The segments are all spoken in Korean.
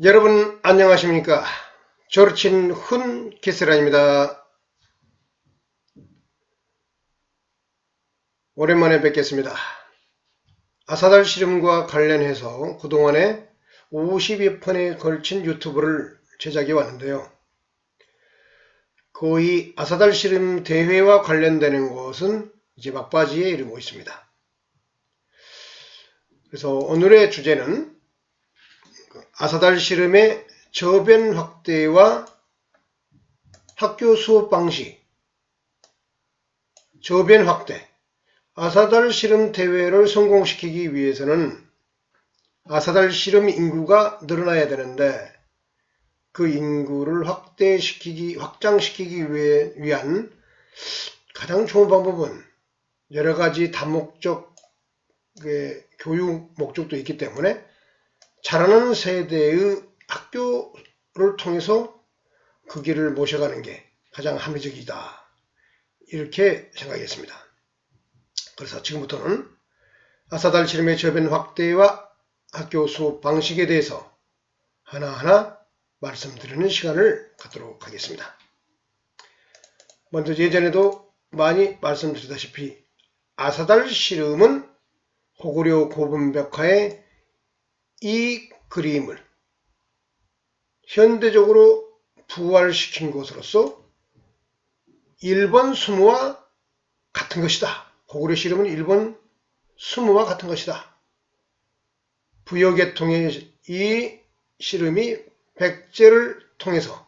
여러분 안녕하십니까? 조르친 훈 기스란입니다. 오랜만에 뵙겠습니다. 아사달 씨름과 관련해서 그동안에 50여 편에 걸친 유튜브를 제작해 왔는데요. 거의 아사달 씨름 대회와 관련되는 것은 이제 막바지에 이르고 있습니다. 그래서 오늘의 주제는 아사달 씨름의 저변 확대와 학교 수업 방식, 저변 확대. 아사달 씨름 대회를 성공시키기 위해서는 아사달 씨름 인구가 늘어나야 되는데 그 인구를 확장시키기 위한 가장 좋은 방법은 여러 가지 다목적 교육 목적도 있기 때문에 자라는 세대의 학교를 통해서 그 길을 모셔가는 게 가장 합리적이다. 이렇게 생각했습니다. 그래서 지금부터는 아사달 씨름의 저변 확대와 학교 수업 방식에 대해서 하나하나 말씀드리는 시간을 갖도록 하겠습니다. 먼저 예전에도 많이 말씀드렸다시피 아사달 씨름은 고구려 고분벽화의 이 그림을 현대적으로 부활시킨 것으로서 일본 수모와 같은 것이다. 고구려 씨름은 일본 수모와 같은 것이다. 부여계통의 이 씨름이 백제를 통해서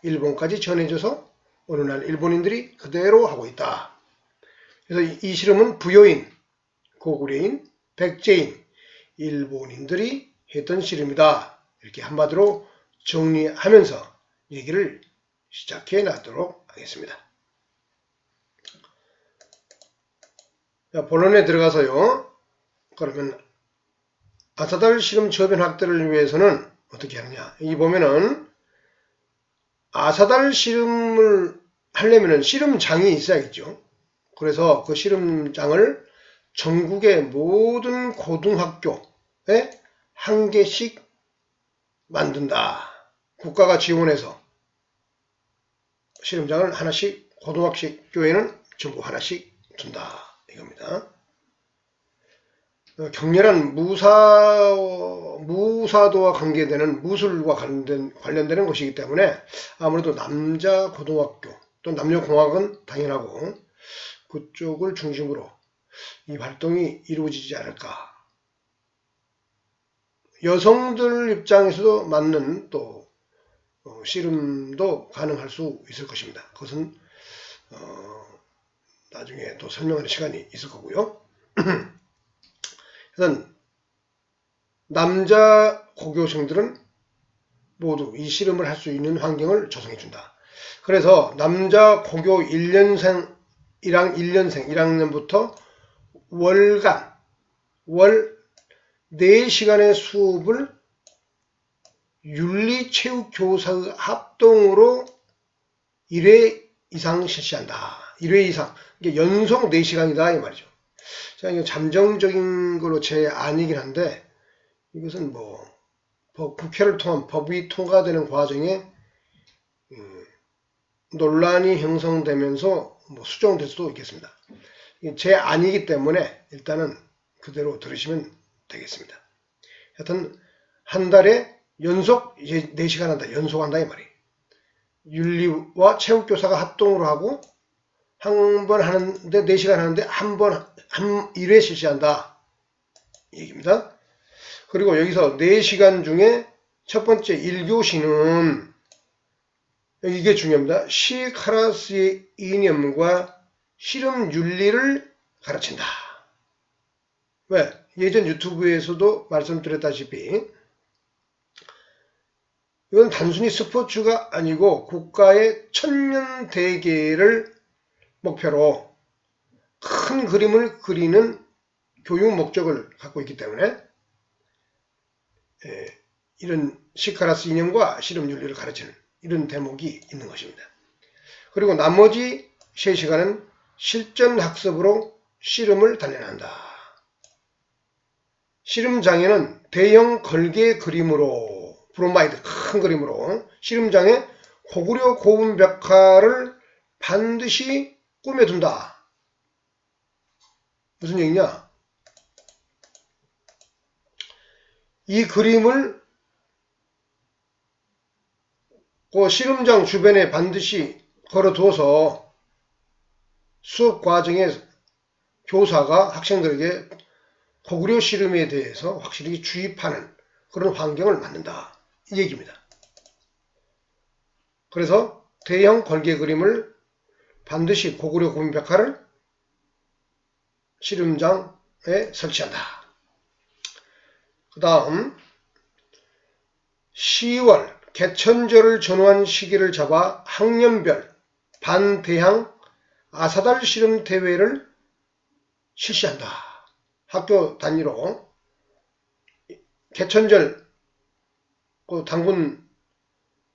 일본까지 전해져서 오늘날 일본인들이 그대로 하고 있다. 그래서 이 씨름은 부여인, 고구려인, 백제인, 일본인들이 했던 씨름이다. 이렇게 한마디로 정리하면서 얘기를 시작해 놔도록 하겠습니다. 자, 본론에 들어가서요. 그러면 아사달 씨름 저변 확대를 위해서는 어떻게 하느냐. 여기 보면은 아사달 씨름을 하려면은 씨름장이 있어야겠죠. 그래서 그 씨름장을 전국의 모든 고등학교에 한 개씩 만든다. 국가가 지원해서 씨름장을 하나씩 고등학교에는 전부 하나씩 둔다. 이겁니다. 격렬한 무사도와 관계되는 무술과 관련되는 것이기 때문에 아무래도 남자 고등학교 또 남녀공학은 당연하고 그쪽을 중심으로 이 활동이 이루어지지 않을까. 여성들 입장에서도 맞는 또 씨름도 가능할 수 있을 것입니다. 그것은 나중에 또 설명하는 시간이 있을 거고요. 우선 남자 고교생들은 모두 이 씨름을 할 수 있는 환경을 조성해 준다. 그래서 남자 고교 1학년부터 월간 월 4시간의 수업을 윤리체육교사의 합동으로 1회 이상 실시한다. 1회 이상. 이게 연속 4시간이다 이 말이죠. 자, 이거 잠정적인 걸로 제 아니긴 한데 이것은 뭐 국회를 통한 법이 통과되는 과정에 논란이 형성되면서 뭐 수정될 수도 있겠습니다. 제 아니기 때문에 일단은 그대로 들으시면 되겠습니다. 하여튼 한 달에 연속 4시간 한다. 연속한다 이 말이에요. 윤리와 체육교사가 합동으로 하고 한 번 하는데 4시간 하는데 한 1회 실시한다. 얘기입니다. 그리고 여기서 4시간 중에 첫 번째 1교시는 이게 중요합니다. 시카라스의 이념과 씨름 윤리를 가르친다. 왜? 예전 유튜브에서도 말씀드렸다시피 이건 단순히 스포츠가 아니고 국가의 천년대계를 목표로 큰 그림을 그리는 교육 목적을 갖고 있기 때문에 이런 시카라스 이념과 씨름 윤리를 가르치는 이런 대목이 있는 것입니다. 그리고 나머지 3시간은 실전 학습으로 씨름을 단련한다. 씨름장에는 대형 걸개 그림으로 브로마이드 큰 그림으로 씨름장에 고구려 고운 벽화를 반드시 꾸며둔다. 무슨 얘기냐? 이 그림을 그 씨름장 주변에 반드시 걸어두어서 수업 과정에 교사가 학생들에게 고구려 씨름에 대해서 확실히 주입하는 그런 환경을 만든다. 이 얘기입니다. 그래서 대형 걸개 그림을 반드시 고구려 고운 벽화를 씨름장에 설치한다. 그 다음 10월 개천절을 전후한 시기를 잡아 학년별 반대항 아사달 씨름 대회를 실시한다. 학교 단위로 개천절 그 당군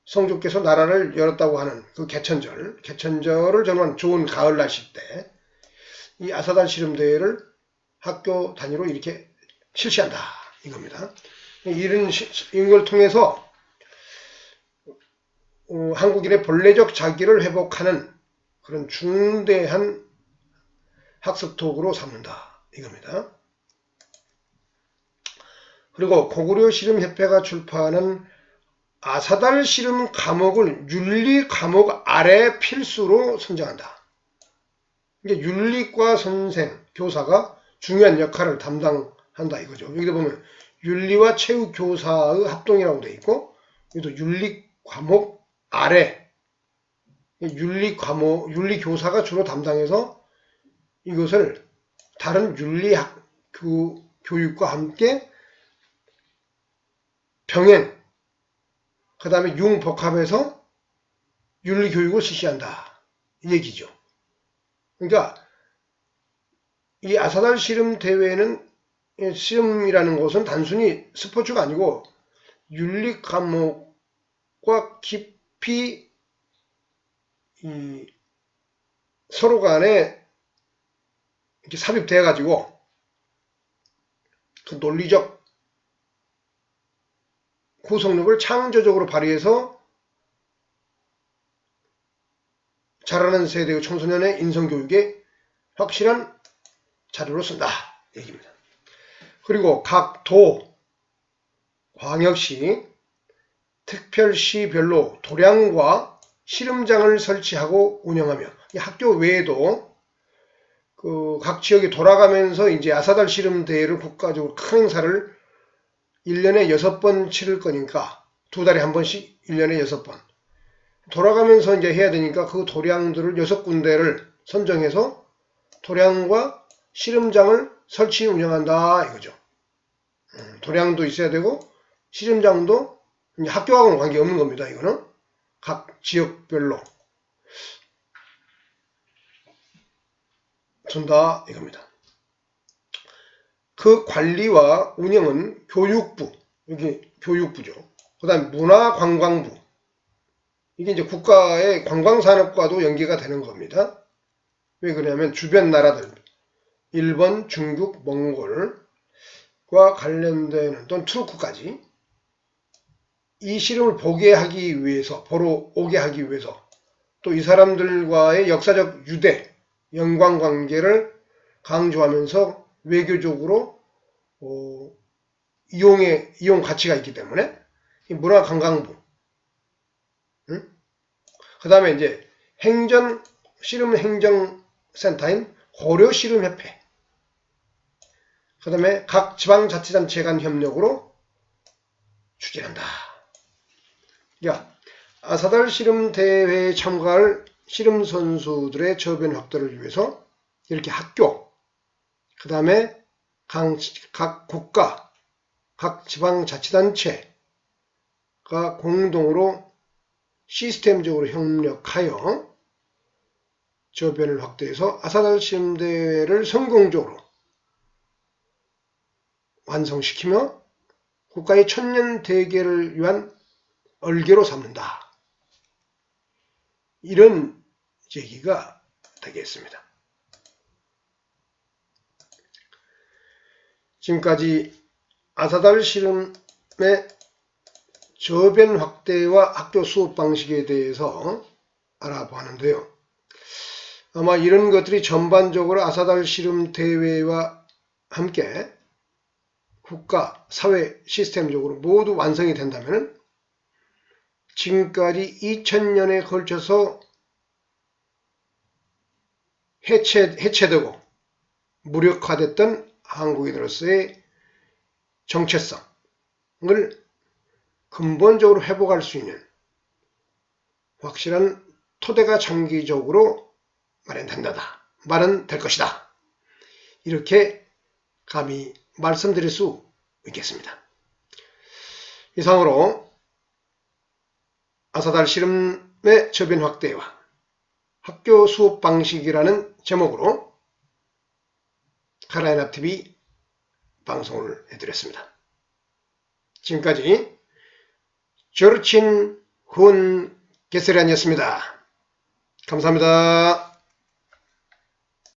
성주께서 나라를 열었다고 하는 그 개천절을 전후한 좋은 가을 날씨 때 이 아사달 씨름 대회를 학교 단위로 이렇게 실시한다. 이겁니다. 이걸 통해서 한국인의 본래적 자기를 회복하는 그런 중대한 학습 도구로 삼는다. 이겁니다. 그리고 고구려 씨름협회가 출판하는 아사달 씨름 과목을 윤리 과목 아래 필수로 선정한다. 이게 윤리과 선생, 교사가 중요한 역할을 담당한다 이거죠. 여기도 보면 윤리와 체육 교사의 합동이라고 되어 있고, 여기도 윤리 과목 아래 윤리 교사가 주로 담당해서 이것을 다른 윤리학 교육과 함께 병행, 그 다음에 융복합해서 윤리 교육을 실시한다. 이 얘기죠. 그러니까 이 아사달 씨름 대회는 씨름이라는 것은 단순히 스포츠가 아니고 윤리 과목과 깊이 서로 간에 이렇게 삽입되어 가지고 그 논리적 구성력을 창조적으로 발휘해서 자라는 세대의 청소년의 인성교육에 확실한 자료로 쓴다. 얘기입니다. 그리고 각 도, 광역시, 특별시별로 도량과 씨름장을 설치하고 운영하며 학교 외에도 그 각 지역에 돌아가면서 이제 아사달 씨름 대회를 국가적으로 큰 행사를 1년에 6번 치를 거니까 2달에 한 번씩 1년에 6번 돌아가면서 이제 해야 되니까 그 도량들을 6군데를 선정해서 도량과 씨름장을 설치 운영한다 이거죠. 도량도 있어야 되고 씨름장도 이제 학교하고는 관계없는 겁니다. 이거는 각 지역별로 준다 이겁니다. 그 관리와 운영은 교육부, 여기 교육부죠. 그 다음 문화관광부, 이게 이제 국가의 관광산업과도 연계가 되는 겁니다. 왜 그러냐면 주변 나라들, 일본, 중국, 몽골과 관련되는 또는 투르크까지 이 씨름을 보게 하기 위해서, 보러 오게 하기 위해서 또 이 사람들과의 역사적 유대, 영광관계를 강조하면서 외교적으로 이용 가치가 있기 때문에 이 문화관광부, 그 다음에 이제 씨름 행정센터인 고려 씨름협회, 그 다음에 각 지방자치단체 간 협력으로 추진한다. 야, 아사달 씨름 대회에 참가할 씨름 선수들의 저변 확대를 위해서 이렇게 학교, 그 다음에 각 국가, 각 지방자치단체가 공동으로 시스템적으로 협력하여 저변을 확대해서 아사달 씨름 대회를 성공적으로 완성시키며 국가의 천년 대계를 위한 얼개로 삼는다. 이런 얘기가 되겠습니다. 지금까지 아사달 씨름의 저변 확대와 학교 수업 방식에 대해서 알아보았는데요. 아마 이런 것들이 전반적으로 아사달 실험 대회와 함께 국가, 사회, 시스템적으로 모두 완성이 된다면 지금까지 2000년에 걸쳐서 해체되고 무력화됐던 한국인으로서의 정체성을 근본적으로 회복할 수 있는 확실한 토대가 장기적으로 마련될 것이다. 이렇게 감히 말씀드릴 수 있겠습니다. 이상으로 아사달 실험의 저변 확대와 학교 수업 방식이라는 제목으로 카라얀합TV 방송을 해드렸습니다. 지금까지 조르친 훈 게스란이었습니다. 감사합니다.